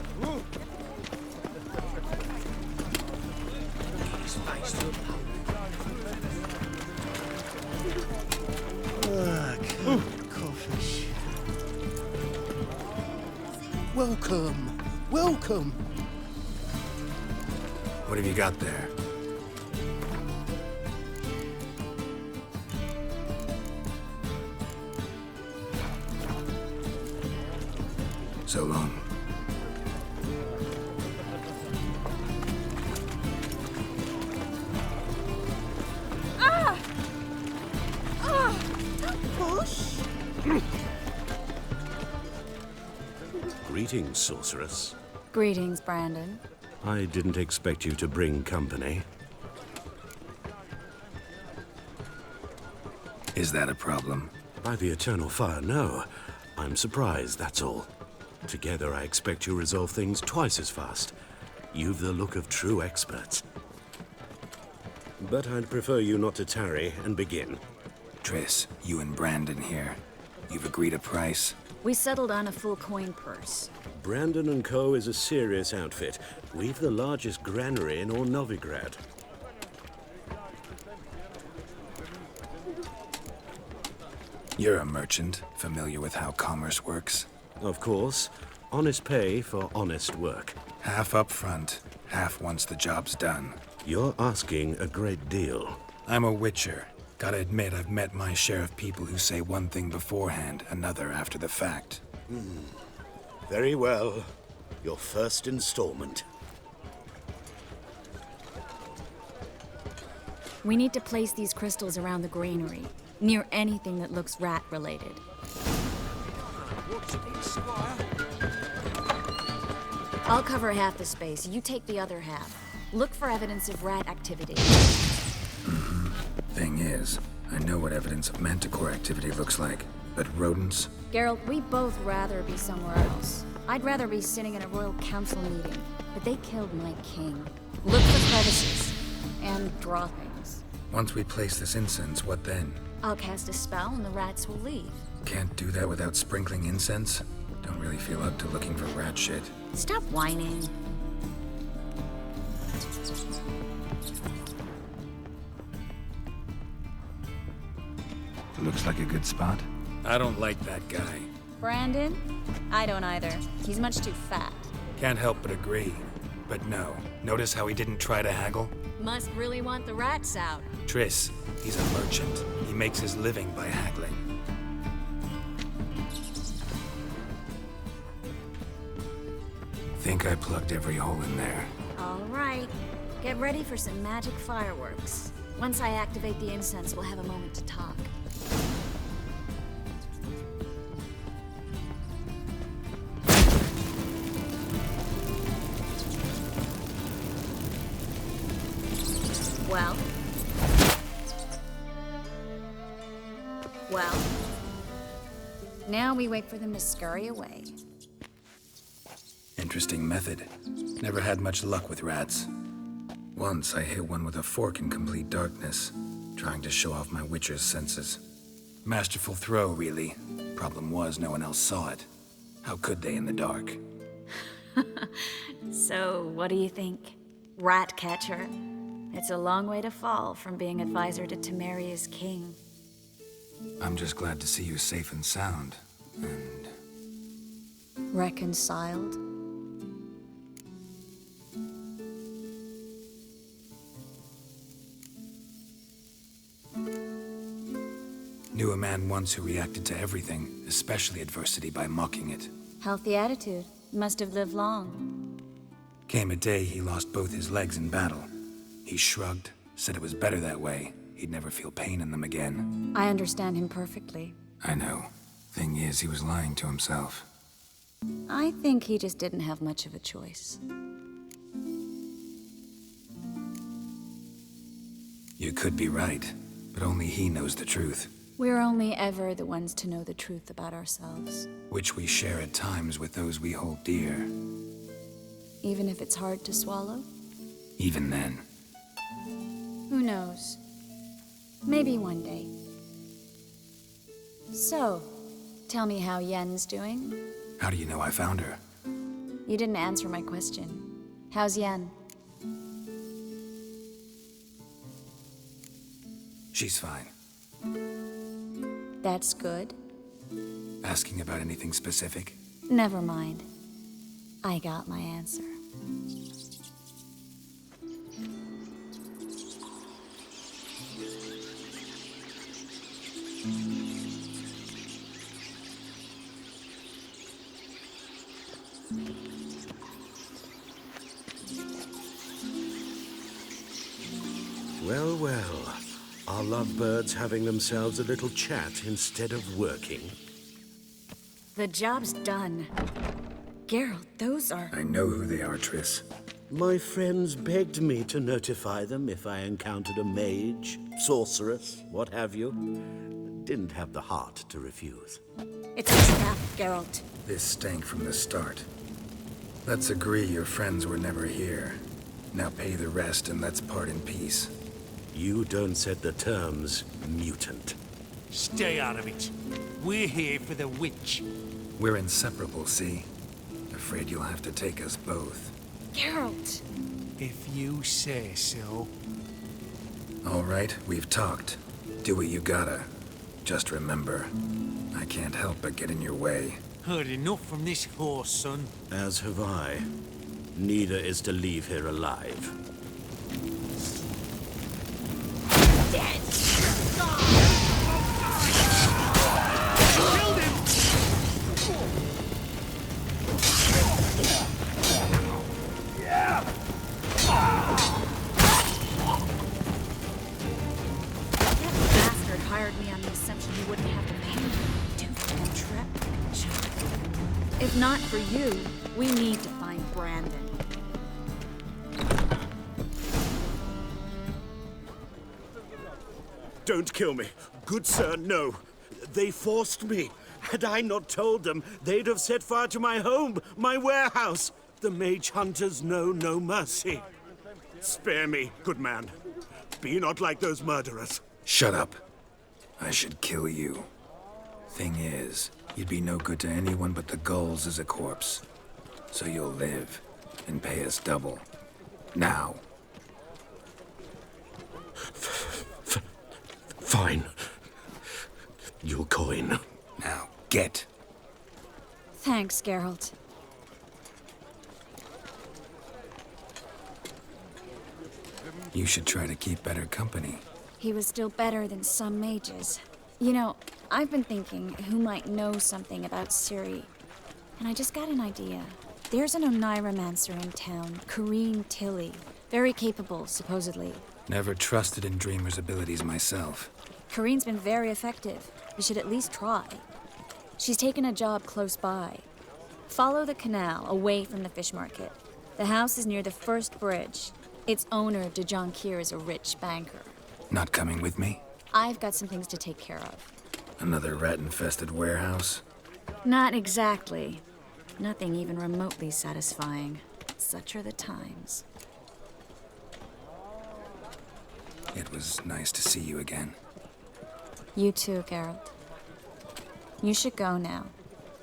Coffee. Welcome. Welcome. What have you got there? So long. Ah! Ah! Push! Greetings, sorceress. Greetings, Brandon. I didn't expect you to bring company. Is that a problem? By the eternal fire, no. I'm surprised, that's all. Together, I expect you resolve things twice as fast. You've the look of true experts. But I'd prefer you not to tarry and begin. Triss, you and Brandon here. You've agreed a price? We settled on a full coin purse. Brandon & Co. is a serious outfit. We've the largest granary in all Novigrad. You're a merchant, familiar with how commerce works? Of course. Honest pay for honest work. Half up front, half once the job's done. You're asking a great deal. I'm a witcher. Gotta admit, I've met my share of people who say one thing beforehand, another after the fact. Very well. Your first installment. We need to place these crystals around the granary, near anything that looks rat-related. I'll cover half the space, you take the other half. Look for evidence of rat activity. Thing is, I know what evidence of manticore activity looks like, but rodents? Geralt, we'd both rather be somewhere else. I'd rather be sitting in a royal council meeting, but they killed my king. Look for crevices, and draw things. Once we place this incense, what then? I'll cast a spell and the rats will leave. Can't do that without sprinkling incense? Don't really feel up to looking for rat shit. Stop whining. Looks like a good spot. I don't like that guy. Brandon? I don't either. He's much too fat. Can't help but agree. But no, notice how he didn't try to haggle? Must really want the rats out. Triss, he's a merchant. He makes his living by haggling. Think I plugged every hole in there. All right. Get ready for some magic fireworks. Once I activate the incense, we'll have a moment to talk. Well? Well? Now we wait for them to scurry away. Interesting method. Never had much luck with rats. Once I hit one with a fork in complete darkness, trying to show off my witcher's senses. Masterful throw, really. Problem was, no one else saw it. How could they in the dark? So, what do you think? Rat catcher? It's a long way to fall from being advisor to Temeria's king. I'm just glad to see you safe and sound. And... reconciled? Knew a man once who reacted to everything, especially adversity, by mocking it. Healthy attitude. Must have lived long. Came a day he lost both his legs in battle. He shrugged, said it was better that way. He'd never feel pain in them again. I understand him perfectly. I know. Thing is, he was lying to himself. I think he just didn't have much of a choice. You could be right, but only he knows the truth. We're only ever the ones to know the truth about ourselves. Which we share at times with those we hold dear. Even if it's hard to swallow? Even then. Who knows? Maybe one day. So, tell me how Yen's doing? How do you know I found her? You didn't answer my question. How's Yen? She's fine. That's good. Asking about anything specific? Never mind. I got my answer. Well, well. Are lovebirds having themselves a little chat instead of working? The job's done. Geralt, those are... I know who they are, Triss. My friends begged me to notify them if I encountered a mage, sorceress, what have you. Didn't have the heart to refuse. It's a trap, Geralt. This stank from the start. Let's agree your friends were never here. Now pay the rest and let's part in peace. You don't set the terms, mutant. Stay out of it. We're here for the witch. We're inseparable, see? Afraid you'll have to take us both. Geralt! If you say so. All right, we've talked. Do what you gotta. Just remember, I can't help but get in your way. Heard enough from this horse, son. As have I. Neither is to leave here alive. Dead! Hired me on the assumption he wouldn't have to pay me. Duped trap. If not for you, we need to find Brandon. Don't kill me. Good sir, no. They forced me. Had I not told them, they'd have set fire to my home, my warehouse. The mage hunters know no mercy. Spare me, good man. Be not like those murderers. Shut up. I should kill you. Thing is, you'd be no good to anyone but the gulls as a corpse. So you'll live, and pay us double. Now. Fine. Your coin. Now, get. Thanks, Geralt. You should try to keep better company. He was still better than some mages. You know, I've been thinking who might know something about Ciri. And I just got an idea. There's an Oneiromancer in town, Corrine Tilly. Very capable, supposedly. Never trusted in Dreamer's abilities myself. Corrine's been very effective. We should at least try. She's taken a job close by. Follow the canal, away from the fish market. The house is near the first bridge. Its owner, de Jonquier, is a rich banker. Not coming with me? I've got some things to take care of. Another rat-infested warehouse? Not exactly. Nothing even remotely satisfying. Such are the times. It was nice to see you again. You too, Geralt. You should go now,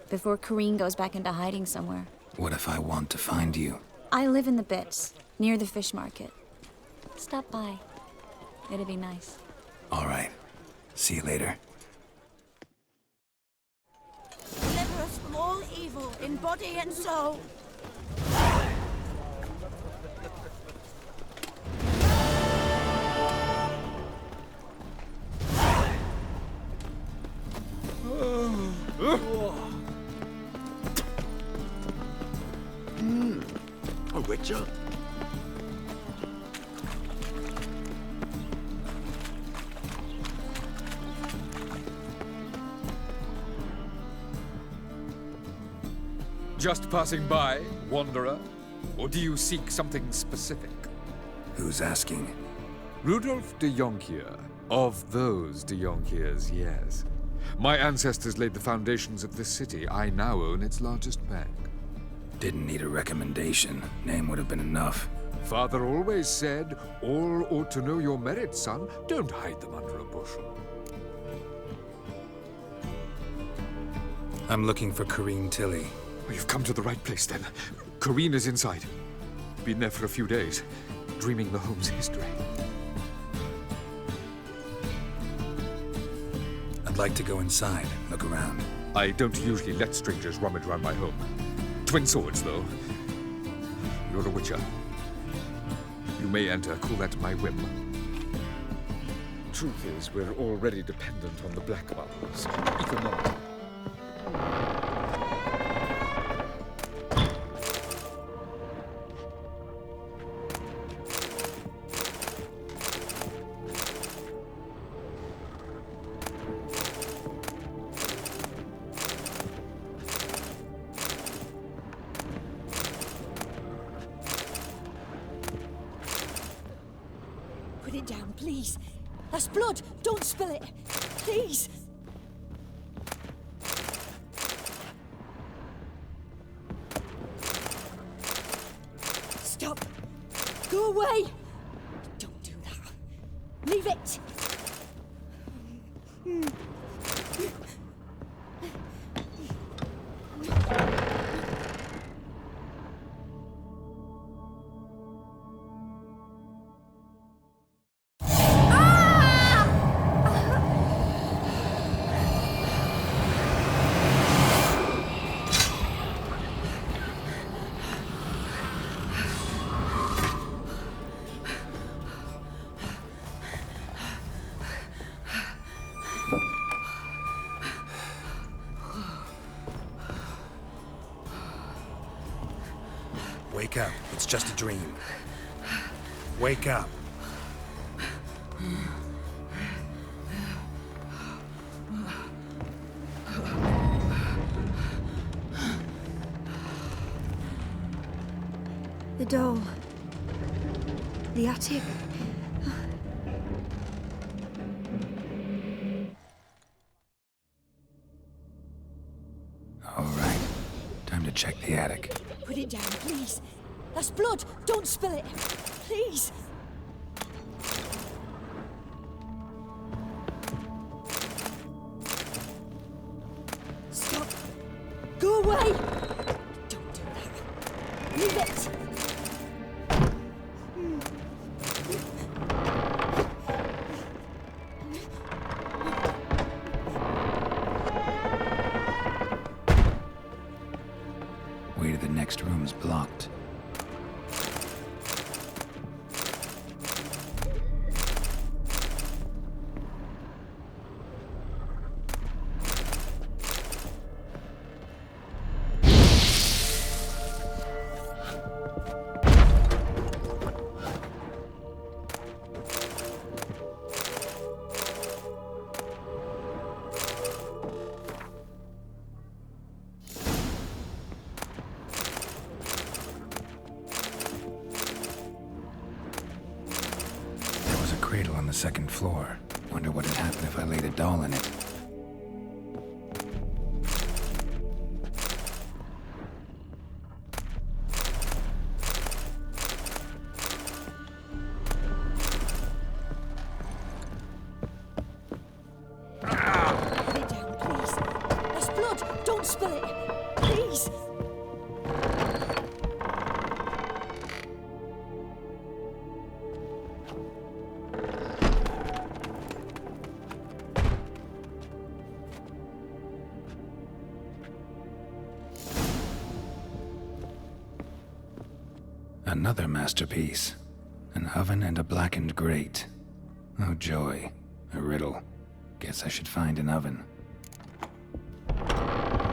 before Corrine goes back into hiding somewhere. What if I want to find you? I live in the Bits, near the fish market. Stop by. It'd be nice. All right. See you later. Deliver us from all evil in body and soul. a witcher. Just passing by, wanderer? Or do you seek something specific? Who's asking? Rudolf de Jonkier. Of those de Jonkiers, yes. My ancestors laid the foundations of this city. I now own its largest bank. Didn't need a recommendation. Name would have been enough. Father always said, all ought to know your merits, son. Don't hide them under a bushel. I'm looking for Corrine Tilly. Oh, you've come to the right place, then. Corrine is inside. Been there for a few days, dreaming the home's history. I'd like to go inside, look around. I don't usually let strangers rummage around my home. Twin swords, though. You're a witcher. You may enter, call that my whim. Truth is, we're already dependent on the black marbles. Even not. Put it down, please. That's blood. Don't spill it. Please. Stop. Go away. Don't do that. Leave it. Wake up. It's just a dream. Wake up. The doll. The attic. All right. Time to check the attic. Put it down, please. That's blood. Don't spill it. Please. Stop. Go away. Don't do that. Leave it. Way to the next room's blocked. Cradle on the second floor. Wonder what would happen if I laid a doll in it. Put it down, please. That's blood. Don't spill it. Please. Another masterpiece. An oven and a blackened grate. Oh joy. A riddle. Guess I should find an oven.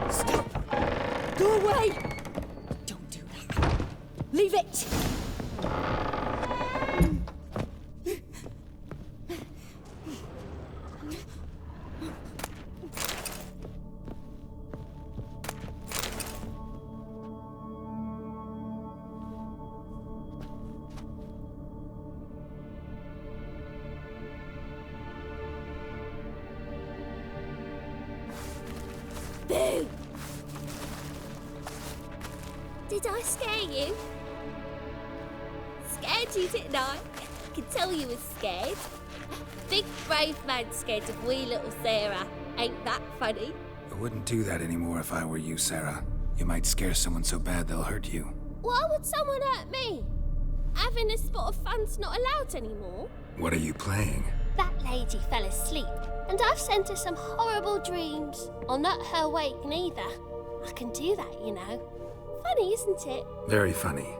Stop. Go away. Don't do that. Leave it! Boo! Did I scare you? Scared you, didn't I? I could tell you was scared. Big brave man scared of wee little Sarah. Ain't that funny? I wouldn't do that anymore if I were you, Sarah. You might scare someone so bad they'll hurt you. Why would someone hurt me? Having a spot of fun's not allowed anymore. What are you playing? That lady fell asleep, and I've sent her some horrible dreams. I'll not her wake neither. I can do that, you know. Funny, isn't it? Very funny.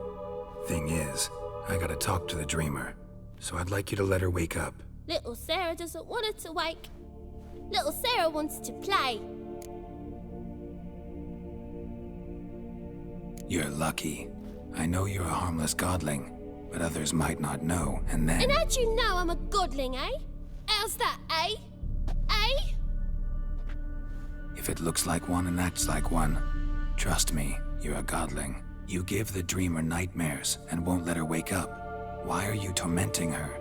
Thing is, I gotta talk to the dreamer, so I'd like you to let her wake up. Little Sarah doesn't want her to wake. Little Sarah wants to play. You're lucky. I know you're a harmless godling, but others might not know, and then... And how'd you know I'm a godling, eh? How's that, eh? Eh? If it looks like one and acts like one, trust me, you're a godling. You give the dreamer nightmares and won't let her wake up. Why are you tormenting her?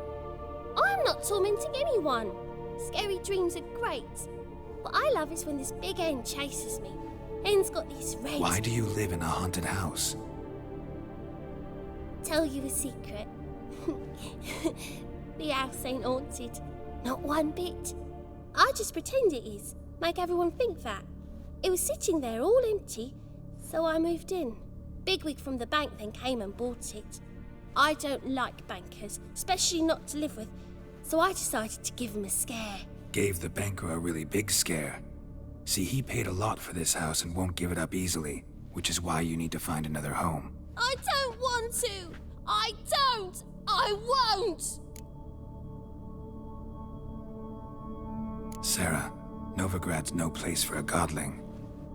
I'm not tormenting anyone. Scary dreams are great. What I love is when this big hen chases me. Hen's got these red... Why do you live in a haunted house? Tell you a secret. The house ain't haunted. Not one bit. I just pretend it is. Make everyone think that. It was sitting there all empty, so I moved in. Bigwig from the bank then came and bought it. I don't like bankers, especially not to live with, so I decided to give him a scare. Gave the banker a really big scare. See, he paid a lot for this house and won't give it up easily, which is why you need to find another home. I don't want to! I don't! I won't! Sarah, Novigrad's no place for a godling.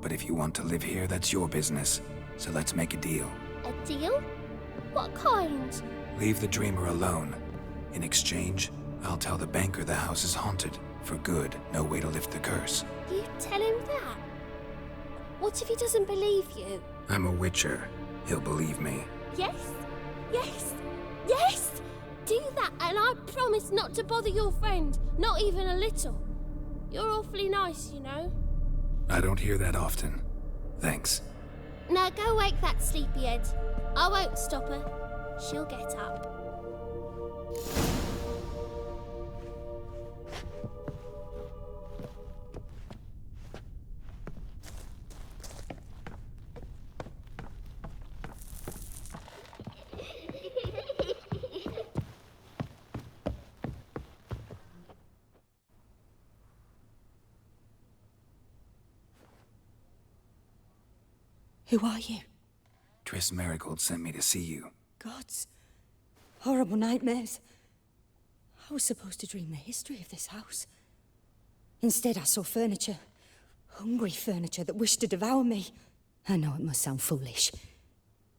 But if you want to live here, that's your business. So let's make a deal. A deal? What kind? Leave the dreamer alone. In exchange, I'll tell the banker the house is haunted. For good, no way to lift the curse. You tell him that? What if he doesn't believe you? I'm a witcher. He'll believe me. Yes? Yes? Yes! Do that and I promise not to bother your friend. Not even a little. You're awfully nice, you know. I don't hear that often. Thanks. Now go wake that sleepyhead. I won't stop her. She'll get up. Who are you? Triss Marigold sent me to see you. Gods. Horrible nightmares. I was supposed to dream the history of this house. Instead, I saw furniture. Hungry furniture that wished to devour me. I know it must sound foolish,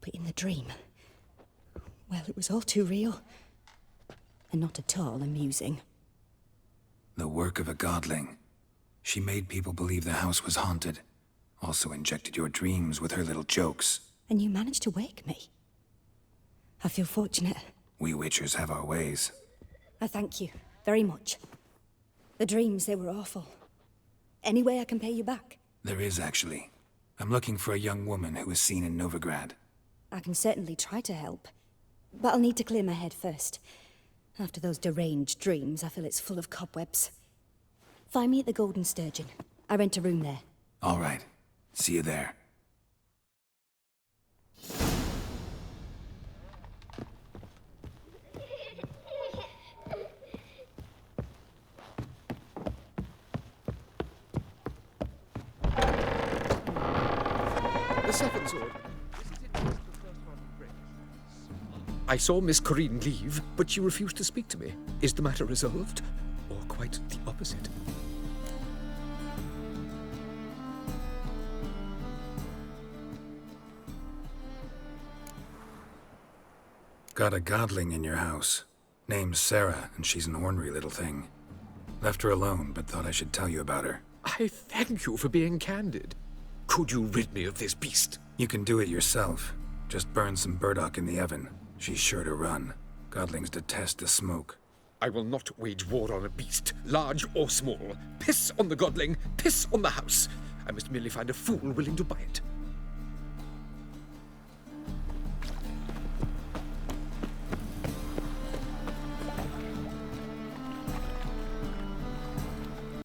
but in the dream, well, it was all too real. And not at all amusing. The work of a godling. She made people believe the house was haunted. Also injected your dreams with her little jokes. And you managed to wake me. I feel fortunate. We witchers have our ways. I thank you very much. The dreams, they were awful. Any way I can pay you back? There is, actually. I'm looking for a young woman who was seen in Novigrad. I can certainly try to help. But I'll need to clear my head first. After those deranged dreams, I feel it's full of cobwebs. Find me at the Golden Sturgeon. I rent a room there. All right. See you there. The second sword. I saw Miss Corinne leave, but she refused to speak to me. Is the matter resolved? Or quite the opposite? Got a godling in your house. Name's Sarah, and she's an ornery little thing. Left her alone, but thought I should tell you about her. I thank you for being candid. Could you rid me of this beast? You can do it yourself. Just burn some burdock in the oven. She's sure to run. Godlings detest the smoke. I will not wage war on a beast, large or small. Piss on the godling, piss on the house. I must merely find a fool willing to buy it.